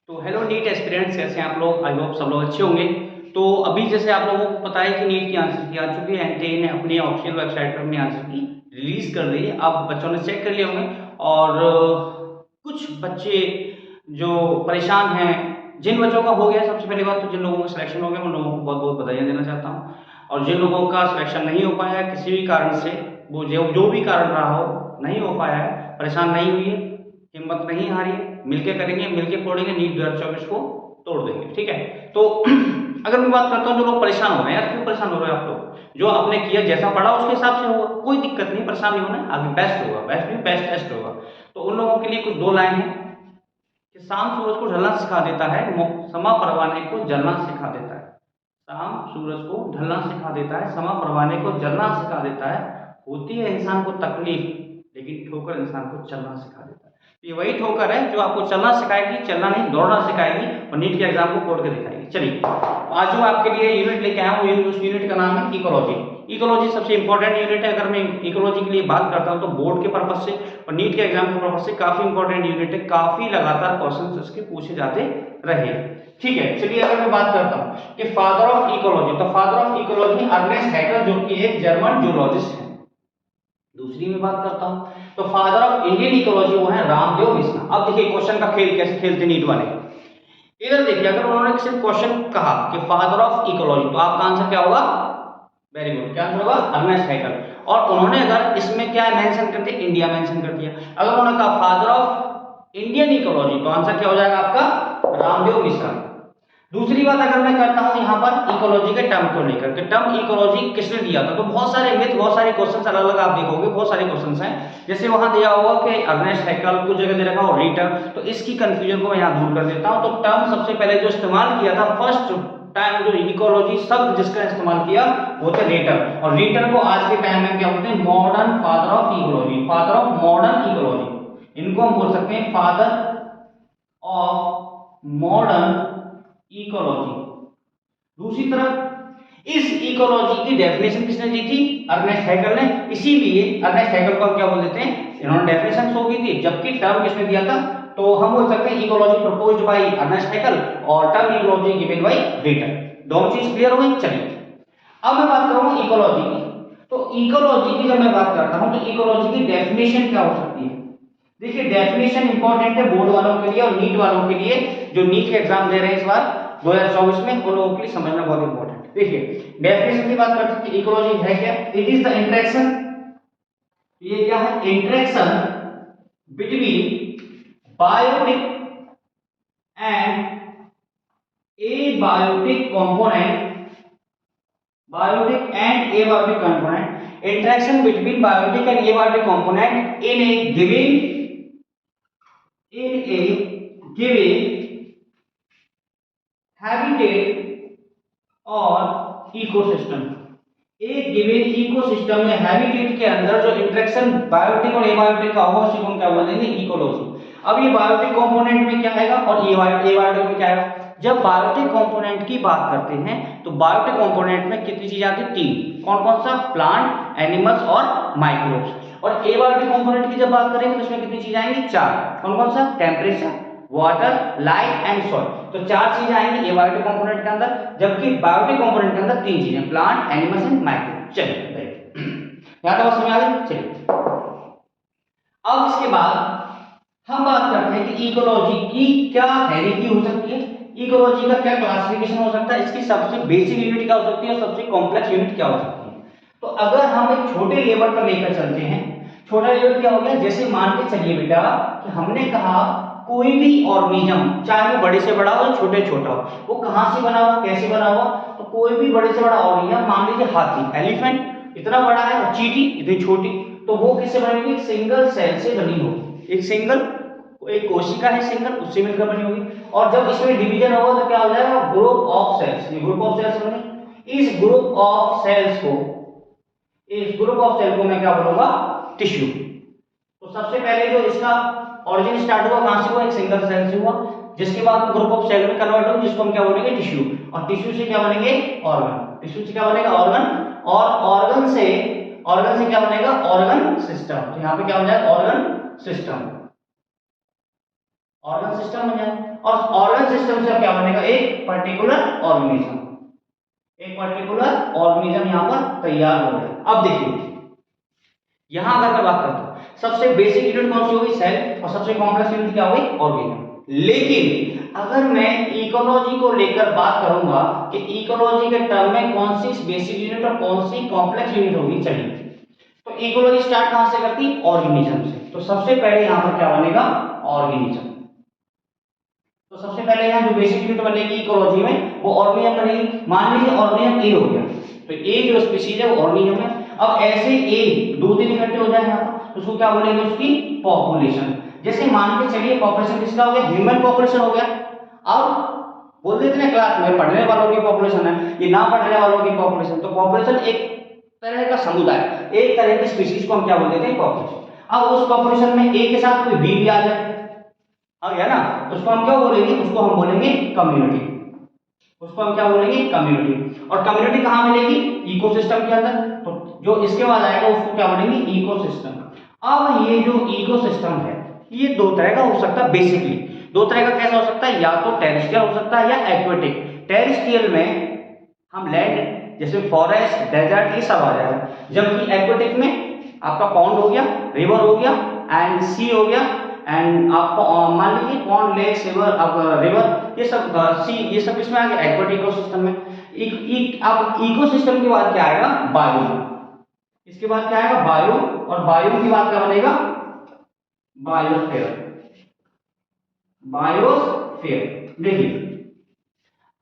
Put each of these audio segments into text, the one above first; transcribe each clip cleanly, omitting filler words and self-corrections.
तो hello NEET aspirants, कैसे हैं आप लोग? आई होप सब लोग अच्छे होंगे। तो अभी जैसे आप लोगों को पता है कि नीट की आंसर की आ चुकी है। एनटीए ने अपनी ऑफिशियल वेबसाइट पर अपनी आंसर की रिलीज कर दी है। अब बच्चों ने चेक कर लिया होंगे और कुछ बच्चे जो परेशान हैं, जिन बच्चों का हो गया, सबसे पहली बात तो जिन लोगों का सिलेक्शन हो गया उन लोगों को बहुत बहुत बधाई देना चाहता हूँ। और जिन लोगों का सिलेक्शन नहीं हो पाया है किसी भी कारण से, वो जो भी कारण रहा हो, नहीं हो पाया है, परेशान नहीं हुई है, हिम्मत नहीं हारी है, मिलके करेंगे, मिलके फोड़ेंगे, नीट 2024 को तोड़ देंगे। ठीक है। तो अगर मैं बात करता हूँ जो लोग परेशान हो रहे हैं, यार क्यों परेशान हो रहे हैं आप लोग? जो आपने किया, जैसा पढ़ा उसके हिसाब से होगा, कोई दिक्कत नहीं, परेशान नहीं होना है, आगे बेस्ट होगा, बेस्ट नहीं बेस्ट टेस्ट होगा। तो उन लोगों के लिए कुछ दो लाइन है कि शाम सूरज को ढलना सिखा देता है, समा परवाने को जलना सिखा देता है। शाम सूरज को ढलना सिखा देता है, समा परवाने को जलना सिखा देता है। होती है इंसान को तकलीफ, लेकिन ठोकर इंसान को चलना सिखा देता है। ये वही ठोकर है जो आपको चलना सिखाएगी, चलना नहीं दौड़ना सिखाएगी, और नीट के एग्जाम को फोड़ के दिखाएगी। चलिए, आज जो आपके लिए यूनिट लेके आया हूँ, उस यूनिट का नाम है इकोलॉजी। इकोलॉजी सबसे इंपॉर्टेंट यूनिट है। अगर मैं इकोलॉजी के लिए बात करता हूँ तो बोर्ड के पर्पज से और नीट के एग्जाम के पर्पज से काफी इंपॉर्टेंट यूनिट है। काफी लगातार क्वेश्चन इसके पूछे जाते रहे। ठीक है, चलिए अगर मैं बात करता हूँ कि फादर ऑफ इकोलॉजी, तो father of ecology Ernest Haeckel, जो कि एक जर्मन जूलॉजिस्ट है। दूसरी में बात करता हूं तो फादर ऑफ इंडियन इकोलॉजी वो है रामदेव मिश्रा। अब देखिए क्वेश्चन का खेल कैसे खेलते नीट वाले। इधर देखिए, अगर उन्होंने सिर्फ क्वेश्चन कहा कि फादर ऑफ इकोलॉजी, तो आपका आंसर क्या होगा? वेरी गुड, क्या आंसर होगा? Ernest Haeckel. और उन्होंने अगर इसमें क्या मेंशन कर दिया? इंडिया मेंशन कर दिया। अगर उन्होंने कहा फादर ऑफ इंडियन इकोलॉजी, तो आंसर क्या हो जाएगा आपका? रामदेव मिश्रा। दूसरी बात अगर मैं करता हूं यहां पर इकोलॉजी के टर्म को लेकर के, टर्म इकोलॉजी किसने दिया था? तो बहुत सारे मिथ, बहुत सारे क्वेश्चंस अलग अलग आप देखोगे, बहुत सारे क्वेश्चंस हैं। जैसे वहां दिया होगा कि अर्नेस्ट हैकेल, कुछ जगह दे रखा हो रिटर्न, तो इसकी कंफ्यूजन को मैं यहां दूर कर देता हूं। तो टर्म सबसे पहले जो इस्तेमाल किया था, फर्स्ट टाइम जो इकोलॉजी शब्द जिसका इस्तेमाल किया वो थे रिटर्न। और रिटर्न को आज के टाइम में क्या बोलते हैं? Modern father of ecology, father of modern ecology. इनको हम बोल सकते हैं फादर ऑफ मॉडर्न इकोलॉजी। दूसरी तरफ इस इकोलॉजी की डेफिनेशन किसने दी थी? अर्नेस्ट हैकेल ने। इसीलिए अर्नेस्ट हैकेल को हम क्या बोल देते हैं? इन्होंने डेफिनेशन शो की थी, जबकि टर्म किसने दिया था? तो हम बोल सकते हैं ecology proposed by Ernst Haeckel और term ecology given by Reiter. दोनों चीज क्लियर हो गई। चलिए, अब मैं बात करूंगा इकोलॉजी की। तो इकोलॉजी की जब मैं बात करता हूं तो इकोलॉजी की डेफिनेशन क्या हो सकती है? देखिए, डेफिनेशन इंपॉर्टेंट है बोर्ड वालों के लिए और नीट वालों के लिए, जो नीट के एग्जाम दे रहे हैं इस बार 2024 में, उन लोगों के लिए समझना बहुत इंपॉर्टेंट है। देखिए, डेफिनेशन की बात करते हैं कि इकोलॉजी है क्या? इट इज द इंटरेक्शन, ये क्या है? Interaction between biotic and abiotic component, biotic and abiotic component, interaction between biotic and abiotic component in a given habitat और इकोसिस्टम। एक गिवन इकोसिस्टम में हैबिटेट के अंदर जो इंटरेक्शन बायोटिक और एबायोटिक का होगा उसी को हम क्या बोलेंगे? इकोलॉजी। अब ये बायोटिक कंपोनेंट में क्या आएगा और एबायोटिक में क्या आएगा? जब बायोटिक कंपोनेंट की बात करते हैं तो बायोटिक कंपोनेंट में कितनी चीजें आती हैं? तीन। कौन कौन सा? प्लांट, एनिमल्स और माइक्रोब्स। और एबायोटिक कंपोनेंट की जब बात करेंगे तो इसमें कितनी चीजें आएंगी? चार। कौन कौन सा? Temperature, water, light and soil. तो चार चीजें आएंगी एबायोटिक कंपोनेंट के अंदर, जबकि बायोटिक कंपोनेंट के अंदर तीन चीजें, प्लांट, एनिमल्स एंड माइक्रो। चलिए, यहां तक समझ आ गई। चलिए, अब इसके बाद हम बात करते हैं कि इकोलॉजी की क्या हेरिटी हो सकती है, इकोलॉजी का क्या क्लासिफिकेशन हो सकता है, इसकी सबसे बेसिक यूनिट क्या हो सकती है और सबसे कॉम्प्लेक्स यूनिट क्या हो सकती है। तो अगर हम एक छोटे लेवल पर लेकर चलते हैं, छोटा लेवल क्या हो गया? जैसे मान के चलिए बेटा कि हमने कहा कोई भी ऑर्गेनिज्म, चाहे वो बड़े से बड़ा हो या छोटे छोटा हो, वो कहां से बना हुआ, कैसे बना हुआ? तो कोई भी बड़े से बड़ा ऑर्गेनिज्म, मान लीजिए हाथी, एलिफेंट इतना बड़ा है और चींटी इतनी छोटी, तो वो किससे बनेगी? सिंगल सेल से बनी होगी। एक सिंगल, एक कोशिका है सिंगल, उससे मिलकर बनी होगी। और जब इसमें डिवीजन होगा तो क्या हो जाएगा? Group of cells. ये ग्रुप ऑफ सेल्स बने। इस ग्रुप ऑफ सेल्स को, इस ग्रुप ऑफ सेल को मैं क्या बोलूंगा? टिश्यू। तो सबसे पहले जो इसका ऑरिजिन स्टार्ट हुआ कहां से हुआ? एक सिंगल सेल से हुआ, जिसके बाद ग्रुप ऑफ सेल में कन्वर्ट हुआ, जिसको हम क्या बोलेंगे? टिश्यू। और टिश्यू से क्या बनेंगे? ऑर्गन। टिश्यू से क्या बनेगा? ऑर्गन। और ऑर्गन से क्या बनेगा? Organ system. तो यहां पे क्या हो जाएगा? Organ system. ऑर्गन सिस्टम बन जाएगा, और ऑर्गन सिस्टम से क्या बनेगा, एक पर्टिकुलर ऑर्गेनिज्म, एक पर्टिकुलर ऑर्गेनिज्म यहाँ पर तैयार हो गया। अब देखिए यहां अगर मैं बात करता हूं, सबसे बेसिक यूनिट कौन सी होगी, सेल, और सबसे कॉम्प्लेक्स यूनिट क्या होगी, ऑर्गेनिज्म। लेकिन अगर मैं इकोलॉजी को लेकर बात करूंगा कि इकोलॉजी के टर्म में कौन सी बेसिक यूनिट और कौन सी कॉम्प्लेक्स यूनिट होगी, चलिए तो इकोलॉजी स्टार्ट कहां से करती, ऑर्गेनिज्म से। तो सबसे पहले यहां पर क्या बनेगा, ऑर्गेनिज्म। तो सबसे पहले यहां जो बेसिक यूनिट बनेगी इकोलॉजी में वो ऑर्गेनिज्म बनेगी। मान लीजिए ऑर्गेनिज्म ए हो गया, तो ए जो स्पीशीज है वो ऑर्गेनिज्म है। अब ऐसे ए दो दिन इकट्ठे हो जाए यहाँ पर, तो उसको क्या बोलेंगे, उसकी पॉपुलेशन। जैसे मान के चलिए पॉपुलेशन किसका हो गया, ह्यूमन पॉपुलेशन हो गया। अब बोल देते हैं क्लास में पढ़ने वालों की पॉपुलेशन है, ये ना पढ़ने वालों की पॉपुलेशन। तो पॉपुलेशन एक तरह का समुदाय, एक तरह की स्पीशीज को हम क्या बोल देते हैं, पॉपुलेशन। अब उस पॉपुलेशन में ए के साथ कोई बी भी आ जाए, आ गया ना, तो उसको हम क्या बोलेंगे, उसको हम बोलेंगे कम्युनिटी। उसको हम क्या बोलेंगे, कम्युनिटी। और कम्युनिटी कहाँ मिलेगी, इकोसिस्टम के अंदर। तो जो इसके बाद आएगा उसको क्या बोलेंगे, इकोसिस्टम। अब ये जो इकोसिस्टम है ये दो तरह का हो सकता है, बेसिकली दो तरह का। कैसा हो सकता है, या तो टेरेस्ट्रियल हो सकता है या एक्वेटिक। टेरेस्ट्रियल में हम लैंड जैसे फॉरेस्ट, डेजर्ट, ये सब आ जाएगा, जबकि एक्वेटिक में आपका पॉन्ड हो गया, रिवर हो गया एंड सी हो गया, एंड आपको मान लीजिए पॉन्ड, लेक, रिवर, ये सब सी, ये सब इसमें आ गया एक्वेटिक इकोसिस्टम में। अब इकोसिस्टम के बाद क्या आएगा, बायोम। इसके बाद क्या आएगा, बायोम, और बायोम की बात क्या बनेगा, बायोस्फीयर। बायोस्फीयर देखिए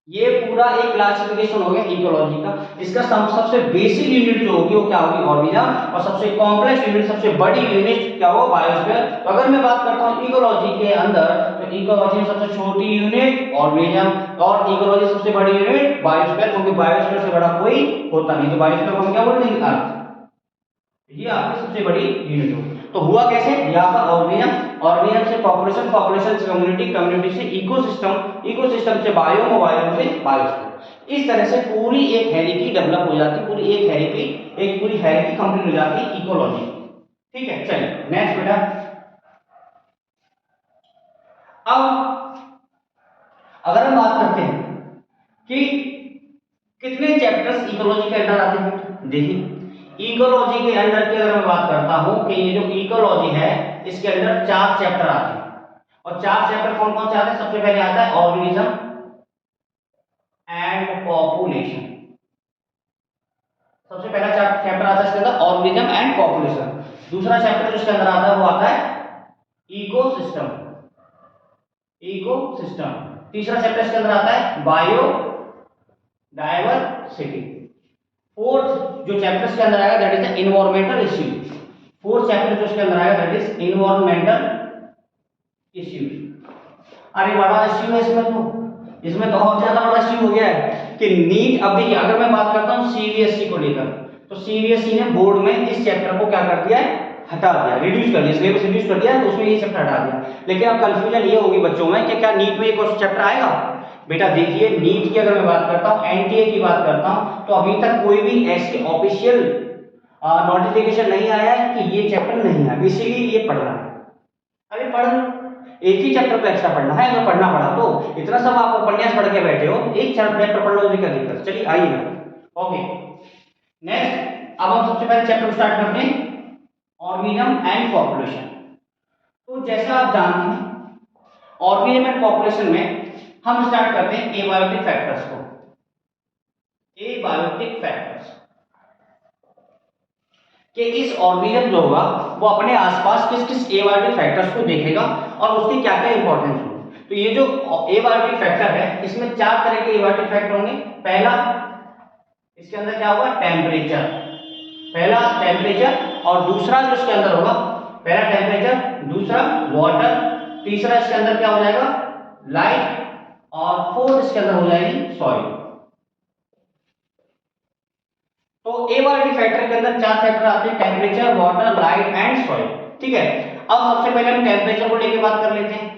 ये पूरा एक क्लासिफिकेशन हो गया इकोलॉजी का। इसका सबसे बेसिक यूनिट जो होगी वो क्या होगी, ऑर्गेनिज्म, और सबसे कॉम्प्लेक्स यूनिट, सबसे बड़ी यूनिट क्या होगा, बायोस्फीयर। तो अगर मैं बात करता हूं इकोलॉजी के अंदर, तो इकोलॉजी में सबसे छोटी यूनिट ऑर्गेनिज्म, और इकोलॉजी सबसे बड़ी यूनिट बायोस्फीयर, क्योंकि बायोस्फीयर से बड़ा कोई होता नहीं। तो बायोस्फीयर को हम क्या बोल देंगे, अर्थ। ये आपकी सबसे बड़ी यूनिट होगी। तो हुआ कैसे, यहाँ पर ऑर्गेनिज्म, ऑर्गेनिज्म से पॉपुलेशन, पॉपुलेशन से कम्युनिटी, कम्युनिटी से इकोसिस्टम, इकोसिस्टम से बायोम, बायोम से बायोस्फीयर। इस तरह से पूरी एक हैरिकी डेवलप हो जाती है, पूरी एक हैरिकी, एक पूरी हैरिकी कंप्लीट हो जाती है इकोलॉजी। ठीक है, चलिए नेक्स्ट बेटा। अब अगर हम बात करते हैं कि कितने चैप्टर्स इकोलॉजी के अंदर आते हैं, देखिए इकोलॉजी के अंदर की अगर मैं बात करता हूं कि ये जो इकोलॉजी है इसके अंदर 4 चैप्टर आते हैं। और 4 चैप्टर कौन कौन से आते हैं, सबसे पहले आता है ऑर्गेनिज्म एंड पॉपुलेशन। सबसे पहला चैप्टर आता है इसके अंदर ऑर्गेनिज्म एंड पॉपुलेशन। दूसरा चैप्टर जिसके अंदर आता है वो आता है इकोसिस्टम, इकोसिस्टम। तीसरा चैप्टर इसके अंदर आता है बायो डायवर्सिटी। फोर्थ जो चैप्टर के अंदर आएगा that is the environmental issue. Fourth chapter जो इसके अंदर आएगा दैट इज एनवायरमेंटल इश्यू। अरे बड़ा इश्यू है इसमें तो और ज्यादा बड़ा इश्यू हो गया है कि नीट। अब देखिए अगर मैं बात करता हूं सीबीएसई को लेकर, तो सीबीएसई ने बोर्ड में इस चैप्टर को क्या कर दिया है, हटा दिया, रिड्यूस कर दिया, सिलेबस रिड्यूस कर दिया, तो उसमें ये चैप्टर हटा दिया। लेकिन अब कंफ्यूजन ये होगी बच्चों में कि क्या नीट में ये क्वेश्चन चैप्टर आएगा। बेटा देखिए नीट की अगर मैं बात करता हूं, एनटीए की बात करता हूं, तो अभी तक कोई भी ऐसी ऑफिशियल नोटिफिकेशन नहीं आया है कि ये चैप्टर नहीं है, इसीलिए ये पढ़ना है। अरे पढ़, एक ही चैप्टर पे एक्स्ट्रा पढ़ना है, अगर पढ़ना पड़ा तो इतना सब आप उपन्यास पढ़ के बैठे हो, एक चैप्टर पढ़ लो तो क्या दिक्कत। चलिए आइएगा, ओके नेक्स्ट। अब हम सबसे पहले चैप्टर स्टार्ट करते हैं ऑर्गेनिज्म एंड पॉपुलेशन। तो जैसा आप जानते हैं ऑर्गेनिज्म एंड पॉपुलेशन में हम स्टार्ट करते हैं एबायोटिक फैक्टर्स को। एबायोटिक फैक्टर्स कि इस ऑर्गेनिज्म जो होगा वो अपने आसपास किस किस एबायोटिक फैक्टर्स को देखेगा और उसकी क्या क्या इंपॉर्टेंस होगी। तो ये जो एबायोटिक फैक्टर है इसमें 4 तरह के एबायोटिक फैक्टर होंगे। पहला इसके अंदर क्या होगा, टेम्परेचर, पहला टेम्परेचर, और दूसरा जो इसके अंदर होगा, पहला टेम्परेचर, दूसरा वाटर, तीसरा इसके अंदर क्या हो जाएगा, लाइट, और फोर्थ इसके अंदर हो जाएगी सॉइल। तो एबायोटिक फैक्टर के अंदर 4 फैक्टर आते हैं, temperature, water, light and soil. ठीक है, अब सबसे पहले हम टेम्परेचर को लेकर बात कर लेते हैं।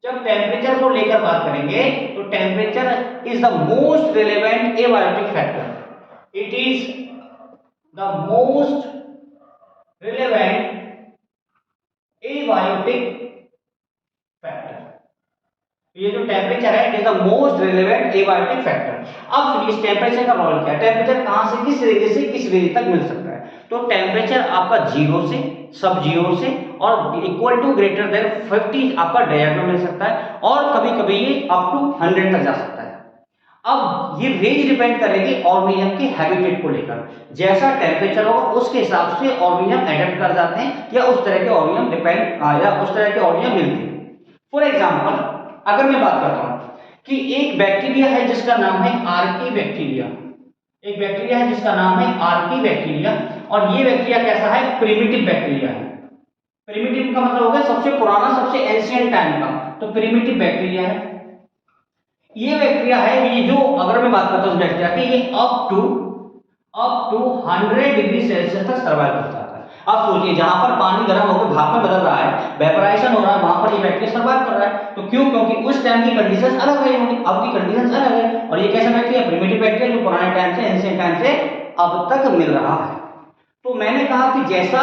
जब टेम्परेचर को लेकर बात करेंगे तो temperature is the most relevant abiotic factor. It is the most relevant abiotic factor. ये जो टेम्परेचर है it is the most relevant abiotic factor. अब सुनिए इस टेम्परेचर का रोल क्या है, टेम्परेचर कहां से किस रेंज से किस रेंज तक मिल सकता है। तो टेम्परेचर आपका 0 से, सब 0 से और इक्वल टू ग्रेटर देन 50 आपका डेजर्ट में मिल सकता है, और कभी कभी ये अप टू 100 तक जा सकता है। अब ये रेंज डिपेंड करेगी ऑर्गेनिज्म के हैबिटेट को लेकर, जैसा टेम्परेचर होगा उसके हिसाब से ऑर्गेनिज्म एडेप्ट कर जाते हैं, या उस तरह के ऑर्गेनिज्म डिपेंड या उस तरह के ऑर्गेनिज्म मिलते हैं। फॉर एग्जांपल अगर मैं बात करता हूं कि एक बैक्टीरिया है जिसका नाम है आर्की बैक्टीरिया, एक बैक्टीरिया है जिसका नाम है आर्की बैक्टीरिया, और ये बैक्टीरिया कैसा है, प्रिमिटिव बैक्टीरिया है। प्रिमिटिव का मतलब हो गया सबसे पुराना, सबसे एंशिएंट टाइम का, तो प्रिमिटिव बैक्टीरिया है। ये बैक्टीरिया है, ये जो अगर मैं बात करता हूं बैक्टीरिया की, ये अप टू 100 डिग्री सेल्सियस तक सर्वाइव करता है। अब सोचिए जहां पर पानी गर्म होकर भाप में बदल रहा है, वेपराइजेशन हो रहा है, वहां पर ये बैक्टीरिया सर्वाइव कर रहा है। तो क्यों, क्योंकि उस टाइम की कंडीशंस अलग रही होंगी, अब की कंडीशंस अलग है, और ये कैसा बैक्टीरिया, प्रिमिटिव बैक्टीरिया जो पुराने टाइम से, एंशिएंट टाइम से अब तक मिल रहा है। तो मैंने कहा कि जैसा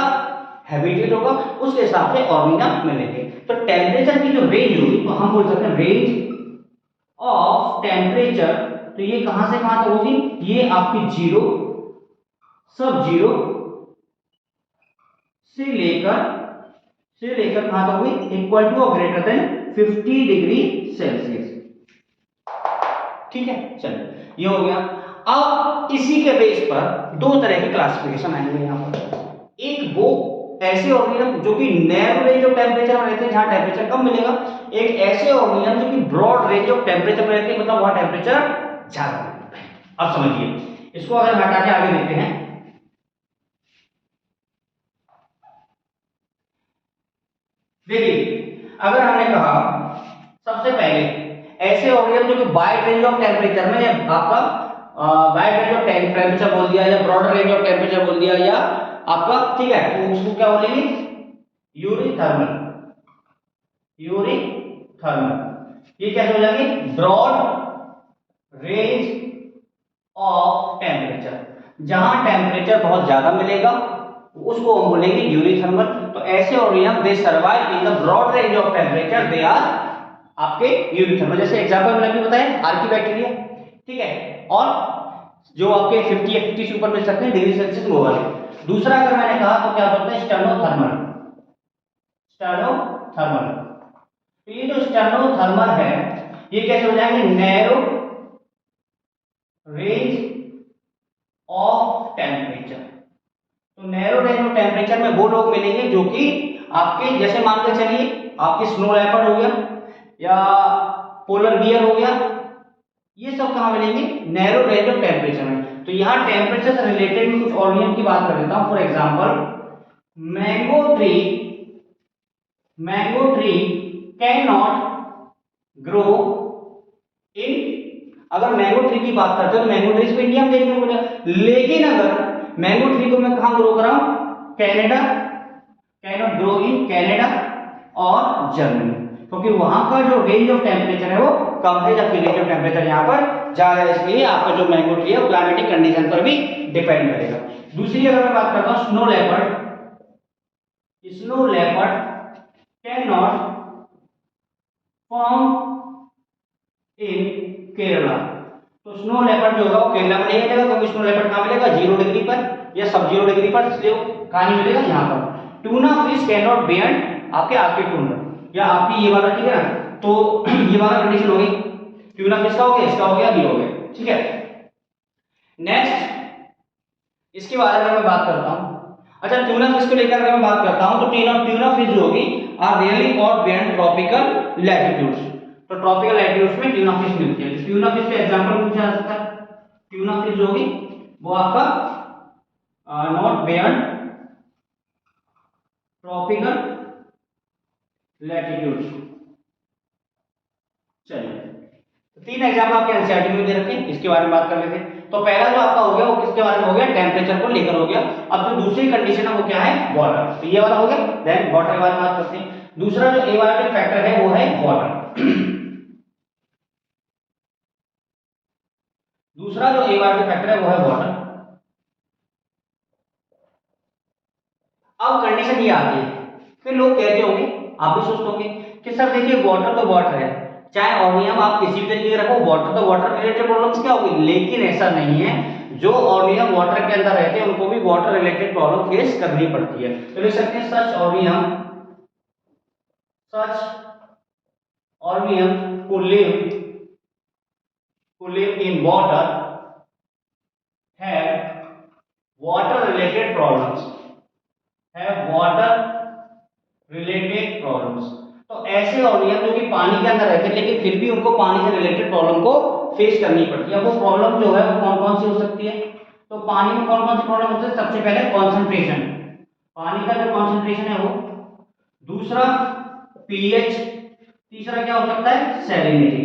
हैबिटेट होगा उसके हिसाब से ऑर्गेनिज्म मिलेंगे। तो टेम्परेचर की जो रेंज होगी तो हम बोल सकते हैं रेंज ऑफ टेम्परेचर, तो ये कहां से कहां तक होगी, ये आपकी 0, सब 0 से लेकर कहां तक हुई, इक्वल टू और ग्रेटर देन 50 डिग्री सेल्सियस। ठीक है, चलिए ये हो गया। अब इसी के बेस पर दो तरह की क्लासिफिकेशन आएंगे यहां पर। एक वो ऐसे ऑर्गेनिज्म जो कि नैरो रेंज ऑफ टेम्परेचर में रहते हैं जहां टेम्परेचर कम मिलेगा, एक ऐसे ऑर्गेनिज्म जो कि ब्रॉड रेंज ऑफ टेम्परेचर में रहते हैं, मतलब वहां टेम्परेचर ज्यादा मिलता है। अब समझिए इसको, अगर हटा के आगे देखते हैं, देखिए अगर हमने कहा सबसे पहले ऐसे ऑर्गेनिज्म जो कि वाइड रेंज ऑफ टेम्परेचर में, या आपका वाइड रेंज ऑफ टेम्परेचर बोल दिया, या ब्रॉडर रेंज ऑफ टेम्परेचर बोल दिया, या आपका, ठीक है, तो उसको क्या बोलेंगे, यूरिथर्मल। यूरिथर्मल ये कैसे हो जाएंगे, ब्रॉड रेंज ऑफ टेम्परेचर, जहां टेम्परेचर बहुत ज्यादा मिलेगा उसको हम बोलेंगे यूरिथर्मल। तो ऐसे organism they survive in the broad range of temperature, they are आपके यूरिथर्मल। जैसे एग्जांपल मैंने अभी बताया आर्की बैक्टीरिया, ठीक है, और जो आपके 50 या 50 से ऊपर मिल सकते हैं डिग्री सेल्सियस में होगा। दूसरा अगर मैंने कहा तो क्या होता है, स्टेनोथर्मल। स्टेनोथर्मल, तो ये जो स्टेनोथर्मल है ये कैसे हो जाएंगे, नैरो रेंज ऑफ टेम्परेचर। तो नैरो रेंज ऑफ टेम्परेचर में वो लोग मिलेंगे जो कि आपके, जैसे मान के चलिए आपके स्नो लेपर्ड हो गया या पोलर बियर हो गया, ये सब कहां मिलेंगे, नैरो रेंज ऑफ टेम्परेचर में। तो यहां टेम्परेचर से रिलेटेड में कुछ ऑर्गेनिज्म की बात कर देता हूं। For example mango tree can not grow इन, अगर मैंगो ट्री की बात करते हो तो मैंगो ट्री इसको इंडिया में देखने को मिलेगा, लेकिन अगर मैंगो ट्री को मैं कहां ग्रो कराऊं, Canada, can not grow in Canada और जर्मनी, क्योंकि वहां का जो रेंज ऑफ टेम्परेचर है वो कम है, जबकि रेंज ऑफ टेम्परेचर यहाँ पर ज्यादा है, इसलिए आपका जो मैंगो ट्री है वो क्लाइमेटिक कंडीशन पर भी डिपेंड करेगा। दूसरी अगर मैं बात करता हूँ snow leopard can not form in Kerala. तो स्नो लेपर्ड जो होगा वो केरला में नहीं मिलेगा, क्योंकि स्नो लेपर्ड कहां मिलेगा, 0 डिग्री पर या सब 0 डिग्री पर, इसलिए कहां नहीं मिलेगा, यहाँ पर। Tuna fish can not beyond आपके आर्कटिक टूंड्रा, या आपकी ये वाला, ठीक है ना, तो ये वाला कंडीशन हो गई, ट्यूना फिश का हो गया, इसका हो गया, ये हो गया, ठीक है। नेक्स्ट इसके बारे में मैं बात करता हूं। अच्छा, ट्यूना फिश को लेकर मैं बात करता हूं, तो ट्यूना फिश जो होगी are really caught beyond tropical latitudes. तो ट्रॉपिकल लैटिट्यूड्स में ट्यूना फिश मिलती है। ट्यूना फिश का एग्जांपल पूछा जा सकता है, ट्यूना फिश जो होगी वो आपका नॉट बियॉन्ड ट्रॉपिकल लैटिट्यूड्स। चलिए, तो 3 एग्जांपल आपके एनसीईआरटी में दे रखे हैं, इसके बारे में बात कर लेते हैं। तो पहला जो आपका हो गया वो किसके बारे में हो गया, टेम्परेचर को लेकर हो गया। अब जो दूसरी कंडीशन है वो क्या है, वाटर, तो ये वाला हो गया। देन वाटर के बारे में बात करते हैं। दूसरा जो एबायोटिक फैक्टर है वो है वाटर। दूसरा जो एबायोटिक फैक्टर है वो है वाटर। अब कंडीशन ये आती है, फिर लोग कहते होंगे, आप भी सोचते होंगे कि सर देखिए वाटर तो वाटर है, चाहे ऑर्गेनिज्म आप किसी भी तरीके का रखो, वाटर तो वाटर रिलेटेड प्रॉब्लम्स क्या होगी, लेकिन ऐसा नहीं है, जो ऑर्गेनिज्म वाटर के अंदर रहते हैं उनको भी वाटर रिलेटेड प्रॉब्लम फेस करनी पड़ती है। तो लिख सकते हैं सच organism who live in water have water related problems। तो ऐसे ऑर्गेनिज्म जो कि पानी के अंदर रहते हैं लेकिन फिर भी उनको पानी से रिलेटेड प्रॉब्लम को फेस करनी पड़ती है। अब वो प्रॉब्लम जो है वो कौन कौन सी हो सकती है, तो पानी में कौन कौन सी प्रॉब्लम होती है, सबसे पहले कॉन्सेंट्रेशन, पानी का जो कॉन्सेंट्रेशन है वो, दूसरा पीएच, तीसरा क्या हो सकता है, सैलिनिटी।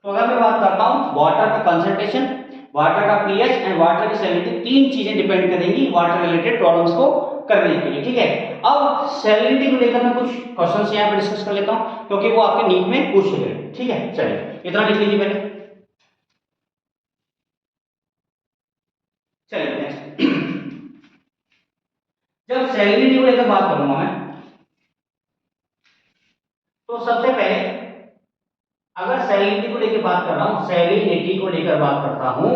तो अगर मैं बात करता हूं वाटर का कंसंट्रेशन, वाटर का पीएच एंड वाटर की सैलिनिटी, तीन चीजें डिपेंड करेंगी वाटर रिलेटेड प्रॉब्लम्स को करने के लिए, ठीक है। अब सैलिनिटी को लेकर मैं कुछ क्वेश्चंस यहां पे डिस्कस कर लेता हूं क्योंकि वो आपके नीट में पूछे गए, ठीक है। चलिए इतना लिख लीजिए पहले। चलिए नेक्स्ट, जब सैलिनिटी को लेकर बात करूंगा मैं, तो सबसे पहले अगर सैलिनिटी को लेकर बात कर रहा हूं, सैलिनिटी को लेकर बात करता हूं,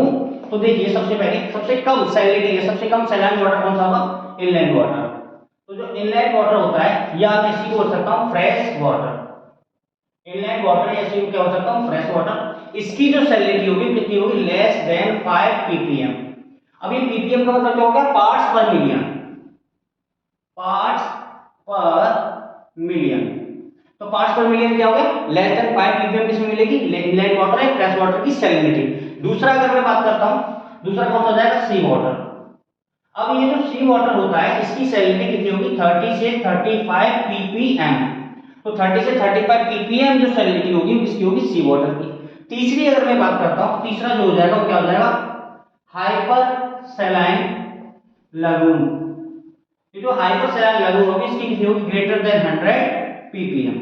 तो देखिए सबसे पहले सबसे कम सैलिनिटी है, सबसे कम सैलाइन वाटर कौन सा होगा, इनलैंड वाटर। तो जो इनलैंड वाटर होता है या मैं इसी को बोल सकता हूं फ्रेश वाटर, इनलैंड वाटर या इसी को क्या बोल सकता हूं, फ्रेश वाटर। इसकी जो सैलिनिटी होगी कितनी होगी, लेस देन 5 ppm। अब ये ppm का मतलब क्या हो गया, पार्ट्स पर मिलियन, पार्ट्स पर मिलियन। तो पार्ट्स पर मिलियन क्या हो गया, लेस देन 5 ppm किसमें मिलेगी, इनलैंड वाटर है, फ्रेश वाटर की सैलिनिटी। दूसरा अगर मैं बात करता हूं, दूसरा कौन सा हो जाएगा, सी वाटर। अब ये जो सी वाटर होता है इसकी सैलिनिटी कितनी होगी, 30 से 35 ppm। तो 30 से 35 ppm जो सैलिनिटी होगी किसकी होगी, सी वाटर की। तीसरी अगर मैं बात करता हूं, तीसरा जो हो जाएगा वो क्या हो जाएगा, हाइपर सैलाइन लगून। ये जो हाइपर सैलाइन लगून होगी इसकी कितनी होगी, ग्रेटर देन 100 ppm।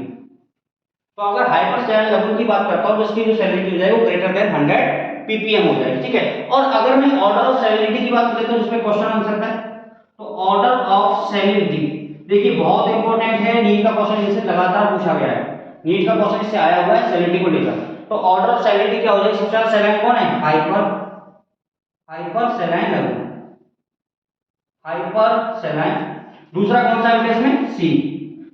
तो अगर हाइपर सैलाइन लगून की बात करता हूं तो इसकी जो सैलिनिटी हो जाएगी वो ग्रेटर देन 100 ppm हो जाएगी, ठीक है। और अगर मैं ऑर्डर ऑफ सैलिनिटी की बात करें तो इसमें क्वेश्चन बन सकता है, तो ऑर्डर ऑफ सैलिनिटी देखिए बहुत इंपॉर्टेंट है, नीट का क्वेश्चन इनसे लगातार पूछा गया है, नीट का क्वेश्चन इससे आया हुआ है सैलिनिटी को लेकर। तो ऑर्डर ऑफ सैलिनिटी क्या हो जाएगी, सबसे ज्यादा सैलाइन कौन है, hyper saline lagoon, hyper saline. दूसरा कौन सा है इसमें, सी।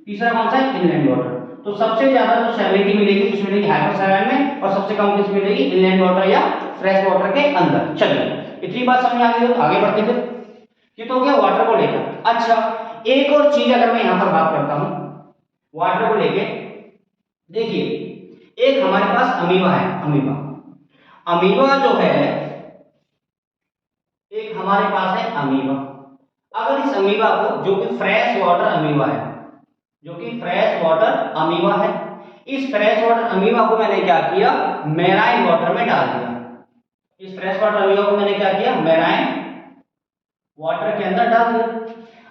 तीसरा कौन सा है, इनलैंड वाटर। तो सबसे ज्यादा जो सैलिनिटी मिलेगी किस मिलेगी, हाइपर सैलाइन में, और सबसे कम किस मिलेगी, इनलैंड वाटर या फ्रेश वाटर के अंदर। चलिए इतनी बात समझ आ गई, तो आगे बढ़ते हैं। ये तो हो गया वाटर को लेकर। अच्छा एक और चीज अगर मैं यहां पर बात करता हूं वाटर को लेके, देखिए एक हमारे पास अमीबा है, अमीबा जो है, एक हमारे पास है अमीबा। अगर इस अमीबा को, जो कि फ्रेश वाटर अमीबा है, जो कि फ्रेश वाटर अमीबा है, इस फ्रेश वाटर अमीबा को मैंने क्या किया, मैराइन वाटर में डाल दिया। इस फ्रेश वाटर अमीबा को मैंने क्या किया, मैराइन वाटर के अंदर डाल दिया।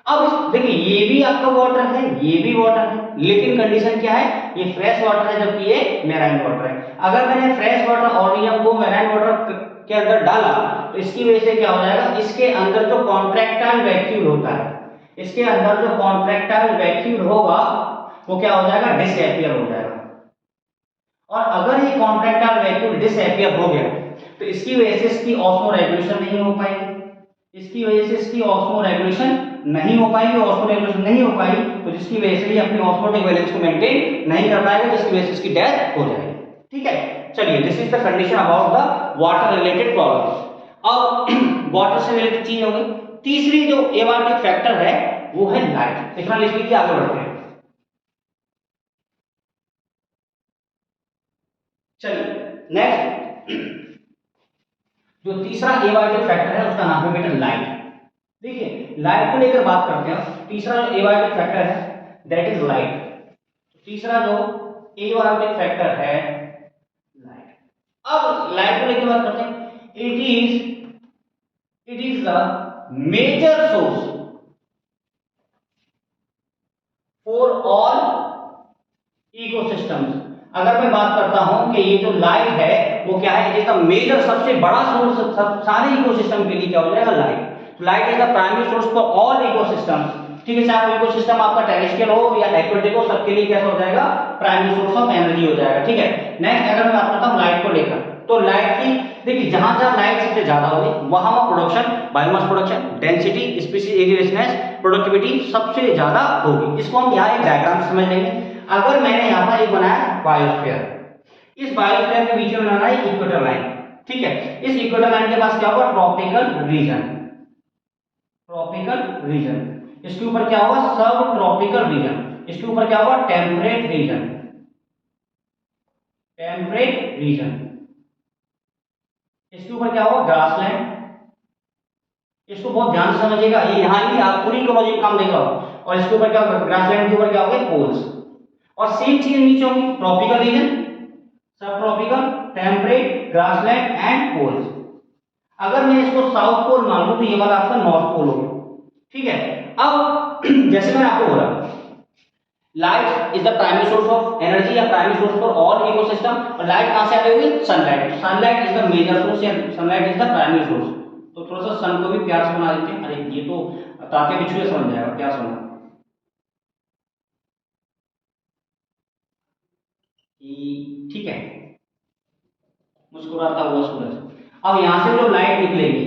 अब देखिए ये भी आपका वाटर है, ये भी वाटर है, लेकिन कंडीशन क्या है, ये फ्रेश वाटर है जबकि ये मैराइन वाटर है। अगर मैंने फ्रेश वाटर ऑर्गेनिज्म को मैराइन वाटर के अंदर डाला तो इसकी वजह से क्या हो जाएगा, इसके अंदर जो कॉन्ट्रैक्टाइल वैक्यूल होता है, इसके अंदर जो कॉन्ट्रैक्टाइल वैक्यूल होगा वो क्या हो जाएगा, डिसअपियर हो जाएगा। और अगर ये कॉन्ट्रैक्टाइल वैक्यूल डिसअपियर हो गया तो इसकी वजह से इसकी ऑस्मो रेगुलेशन नहीं हो पाएगी, इसकी वजह से इसकी ऑस्मो रेगुलेशन नहीं हो पाएगी, ऑस्मो रेगुलेशन नहीं हो पाएगी तो जिसकी वजह से ये अपनी ऑस्मोटिक बैलेंस को मेंटेन नहीं कर पाएगा, जिसकी वजह से इसकी डेथ हो जाएगी, ठीक है। चलिए this is the condition about the water related problems. अब वाटर से रिलेटेड चीज हो गई। तीसरी जो एबायोटिक फैक्टर है वो है लाइट। इतना लिख लीजिए, आगे बढ़ते हैं। चलिए नेक्स्ट, जो तीसरा एबायोटिक फैक्टर है उसका नाम है बेटा लाइट। देखिए लाइट को लेकर बात करते हैं। तीसरा जो एबायोटिक फैक्टर है दैट इज लाइट। तीसरा जो एबायोटिक फैक्टर है लाइट। अब लाइट को लेकर बात करते हैं। It is the major source for all ecosystems. अगर मैं बात करता हूं कि ये जो लाइट है वो क्या है, इसका मेजर सबसे बड़ा सोर्स सारे इकोसिस्टम के लिए क्या हो जाएगा, light. Light is the primary source for all ecosystems. ठीक है, चाहे वो इकोसिस्टम आपका टेरेस्ट्रियल हो या एक्वेटिक हो, सबके लिए कैसा हो जाएगा, प्राइमरी सोर्स ऑफ एनर्जी हो जाएगा। ठीक है, नेक्स्ट अगर मैं बात करता हूं लाइट को लेकर, तो लाइट की देखिए जहां जहां लाइट सबसे ज्यादा होगी वहां वहां production, biomass production, density, species area richness, productivity सबसे ज्यादा होगी। इसको हम यहाँ एक डायग्राम से समझ लेंगे। अगर मैंने यहाँ पर एक बनाया बायोस्फीयर, इस बायोस्फीयर के बीच में बनाना है इक्वेटर लाइन। ठीक है, इस इक्वेटर लाइन के पास क्या होगा, ट्रॉपिकल रीजन, ट्रॉपिकल रीजन, इसके ऊपर क्या होगा, सब ट्रॉपिकल रीजन, इसके ऊपर क्या होगा, टेम्परेट रीजन, टेम्परेट रीजन, इसके ऊपर क्या होगा, ग्रासलैंड। इसको बहुत ध्यान से समझिएगा, ये यहां ही आप पूरी इकोलॉजी काम देख रहा हो। और इसके ऊपर क्या होगा, ग्रासलैंड के ऊपर क्या होगा, पोल्स। और सेम चीज नीचे होगी, tropical region, subtropical, temperate, grassland and poles. अगर मैं इसको साउथ पोल मान लूं तो ये वाला आपका नॉर्थ पोल होगा। ठीक है, अब जैसे मैंने आपको बोला, light is the primary source of energy या primary source for all ecosystem. और लाइट कहां से आ रही होगी, sunlight. Sunlight is the major source या sunlight is the primary source. तो थोड़ा सा सन को भी प्यार से बना देते हैं। अरे ये तो ताकि बिच्छू समझ जाएगा, प्यार से बना, ठीक है, मुस्कुराता हुआ सूरज। अब यहां से जो लाइट निकलेगी,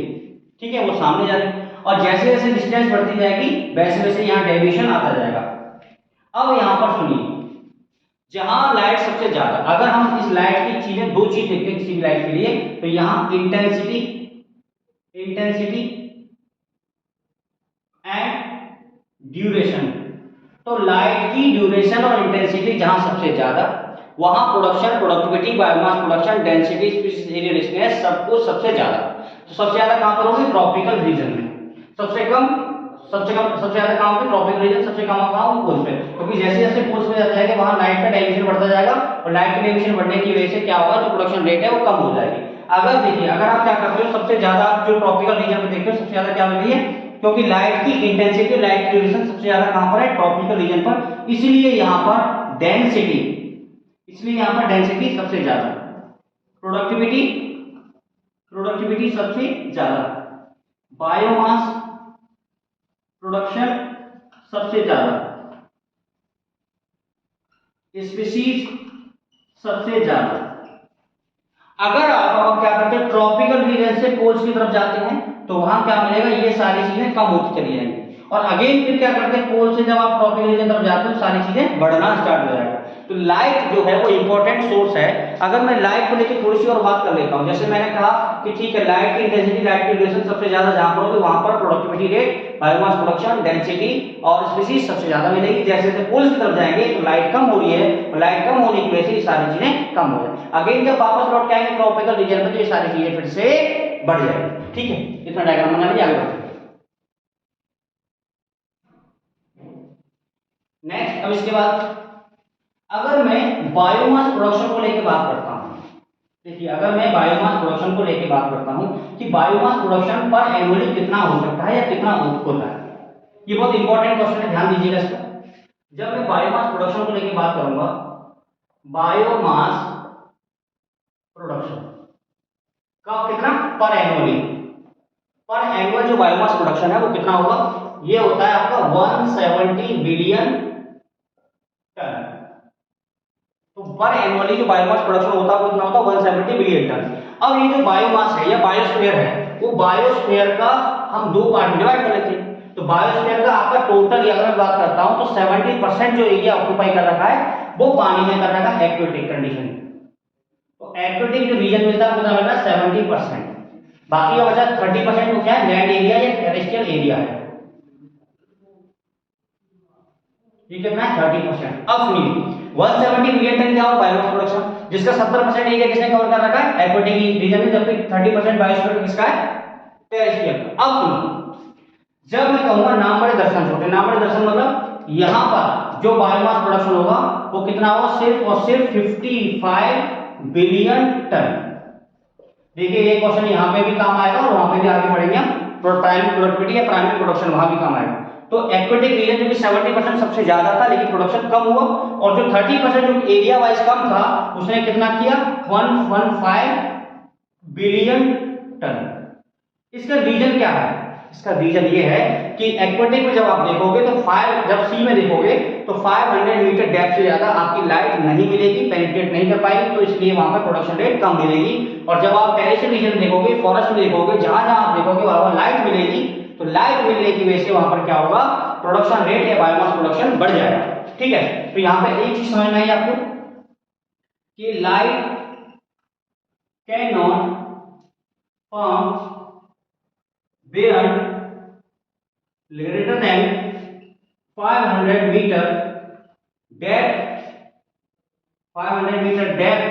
ठीक है, वो सामने जा रही है, और जैसे जैसे डिस्टेंस बढ़ती जाएगी वैसे वैसे यहाँ डेविएशन आता जाएगा। अब यहां पर सुनिए, जहां लाइट सबसे ज्यादा, अगर हम इस लाइट की चीजें, दो चीज देखते हैं किसी भी लाइट के लिए, तो यहां इंटेंसिटी, इंटेंसिटी एंड ड्यूरेशन। तो लाइट की ड्यूरेशन और इंटेंसिटी जहां सबसे ज्यादा, वहां production, productivity, biomass production, density, species area richness सब कुछ सबसे ज्यादा। तो सबसे ज्यादा कहां पर होगी, ट्रॉपिकल रीजन में। सबसे ज्यादा कहां होगी, ट्रॉपिकल रीजन। सबसे कम कहां होगी, पोल्स पे, क्योंकि जैसे जैसे पोल्स पे जाता जाएगा वहां लाइट का डेविएशन बढ़ता जाएगा, और लाइट का डेविएशन बढ़ने की वजह से क्या होगा, जो प्रोडक्शन रेट है वो कम हो जाएगी। अगर देखिए, अगर आप क्या करते हो, सबसे ज्यादा जो ट्रॉपिकल रीजन में देखते हो सबसे ज्यादा क्या मिल रही है, क्योंकि लाइट की इंटेंसिटी, लाइट की ड्यूरेशन सबसे ज्यादा कहां पर है, ट्रॉपिकल रीजन पर, इसलिए यहां पर डेंसिटी, इसलिए यहां पर डेंसिटी सबसे ज्यादा, प्रोडक्टिविटी, प्रोडक्टिविटी सबसे ज्यादा, बायोमास प्रोडक्शन सबसे ज्यादा, स्पीशीज सबसे ज्यादा। अगर आप क्या करते हैं, ट्रॉपिकल रीजन से पोल्स की तरफ जाते हैं तो वहां क्या मिलेगा, ये सारी चीजें कम होती चली जाएंगी। और अगेन फिर क्या करते हैं, पोल से जब आप ट्रॉपिकल रीजन तरफ जाते हो सारी चीजें बढ़ना स्टार्ट हो जाएगा। तो लाइट जो है वो इंपॉर्टेंट सोर्स है। अगर मैं लाइट को लेकर थोड़ी सी और बात कर लेता हूं, जैसे मैंने कहा कि ठीक है, लाइट की इंटेंसिटी, लाइट की ड्यूरेशन सबसे ज्यादा जहां पर होगी वहां पर productivity rate, biomass production, density और स्पीशीज सबसे ज्यादा मिलेगी। जैसे जैसे पोल्स की तरफ जाएंगे तो लाइट कम हो रही है, और लाइट कम होने की वजह से ये सारी चीजें कम हो जाएंगी। अगेन जब वापस लौट के आएंगे ट्रॉपिकल रीजन में तो ये सारी चीजें फिर से बढ़ जाएंगी। ठीक है, इतना डायग्राम बना लीजिए, आगे बढ़ते हैं। नेक्स्ट, अब इसके बाद अगर मैं बायोमास प्रोडक्शन को लेकर बात करता हूं, देखिए अगर मैं बायोमास प्रोडक्शन को लेकर बात करता हूं कि बायोमास प्रोडक्शन पर एनुअली कितना हो सकता है या कितना होता है, ये बहुत इंपॉर्टेंट क्वेश्चन है, ध्यान दीजिएगा इसका। जब मैं बायोमास प्रोडक्शन को लेकर बात करूंगा, बायोमास प्रोडक्शन का कितना पर एनुअली, पर एनुअल जो बायोमास प्रोडक्शन है वो कितना होगा, ये होता है आपका 170 बिलियन टन। तो पर एनुअली जो बायोमास प्रोडक्शन होता है वो कितना होता है, 170 बिलियन टन। अब ये जो बायोमास है या बायोस्फीयर है, वो बायोस्फीयर का हम दो पार्ट में डिवाइड कर लेते हैं। तो बायोस्फीयर का आपका टोटल अगर मैं बात करता हूं तो 70% जो एरिया ऑक्यूपाई कर रखा है वो पानी में कर रखा है, एक्वेटिक कंडीशन। तो एक्वेटिक जो रीजन मिलता है वो कितना मिलता है, 70%। बाकी का बचा 30% को क्या है, लैंड एरिया या टेरेस्ट्रियल एरिया है। ये कितना है, 30%। अब सुनिए, 170 मिलियन टन क्या होगा, बायोमास प्रोडक्शन, जिसका 70% एरिया किसने कवर कर रखा है, एक्वेटिक रीजन में, जबकि 30% बायोस्फीयर किसका है, टेरेस्ट्रियल। अब सुनिए, जब मैं कहूंगा नाम बड़े दर्शन छोटे, नाम बड़े दर्शन मतलब यहां पर जो बायोमास प्रोडक्शन होगा वो कितना होगा, सिर्फ और सिर्फ 55 बिलियन टन। देखिए ये क्वेश्चन यहाँ पे भी काम आएगा और वहां पे भी आगे बढ़ेंगे हम, प्राइमरी प्रोडक्टिविटी या प्राइमरी प्रोडक्शन वहां भी काम आएगा। तो एक्वेटिक रीजन जो कि 70% सबसे ज्यादा था लेकिन प्रोडक्शन कम हुआ, और जो 30% जो एरिया वाइज कम था उसने कितना किया, 115 बिलियन टन। इसका रीजन क्या है, इसका रीजन ये है कि एक्वेटिक में जब आप देखोगे तो जब सी में देखोगे तो 500 मीटर डेप्थ से ज्यादा आपकी लाइट नहीं मिलेगी, पेनिट्रेट नहीं कर पाएगी, तो इसलिए वहां पर प्रोडक्शन रेट कम मिलेगी। और जब आप टेरेस्ट्रियल रीजन में देखोगे, फॉरेस्ट में देखोगे, जहां जहां आप देखोगे वहां लाइट मिलेगी, तो लाइट मिलने की वजह से वहां पर क्या होगा, प्रोडक्शन रेट या बायोमास प्रोडक्शन बढ़ जाएगा। ठीक है, तो यहाँ पे एक चीज समझना है आपको कि light can not form where greater than 500 meter depth 500 metre depth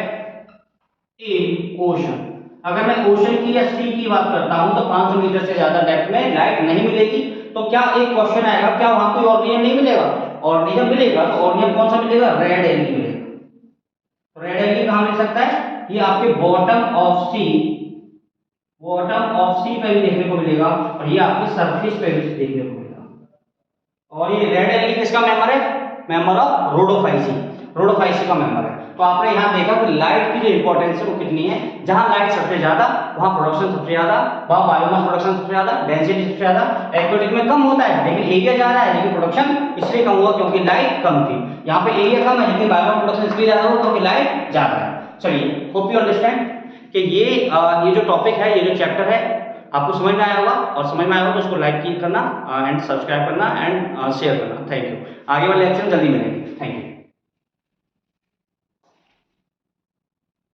in ocean. अगर मैं ओशन की या सी की बात करता हूं तो 500 मीटर से ज्यादा डेप्थ में लाइट नहीं मिलेगी। तो क्या एक क्वेश्चन आएगा, क्या वहां कोई ऑर्गेनिज्म नहीं मिलेगा? ऑर्गेनिज्म मिलेगा। तो ऑर्गेनिज्म कौन सा मिलेगा? रेड एल्गी मिलेगा। रेड एल्गी कहां मिल सकता है? ये आपके बॉटम ऑफ सी पे भी देखने को मिलेगा और ये आपकी सरफेस पे भी देखने को मिलेगा। और ये रेड एल्गी किसका मेंबर है? मेंबर ऑफ रोडोफाइसी का मेंबर है। तो आपने यहाँ देखा कि लाइट की जो इंपॉर्टेंस है वो कितनी है। जहां लाइट सबसे ज्यादा वहां प्रोडक्शन सबसे ज्यादा, वहां बायोमास प्रोडक्शन सबसे ज्यादा, डेंसिटी सबसे ज्यादा। एक्वेटिक में कम होता है लेकिन एरिया ज्यादा है, लेकिन प्रोडक्शन इसलिए कम हुआ क्योंकि लाइट कम थी। यहाँ पे एरिया कम है लेकिन बायोमास प्रोडक्शन इसलिए ज्यादा हुआ क्योंकि लाइट ज्यादा है। चलिए, होप यू अंडरस्टैंड कि ये जो टॉपिक है, ये जो चैप्टर है आपको समझ में आया होगा। और समझ में आया होगा तो उसको लाइक करना एंड सब्सक्राइब करना एंड शेयर करना। Thank you. आगे वाले लेक्चर जल्दी मिलेंगे। Thank you.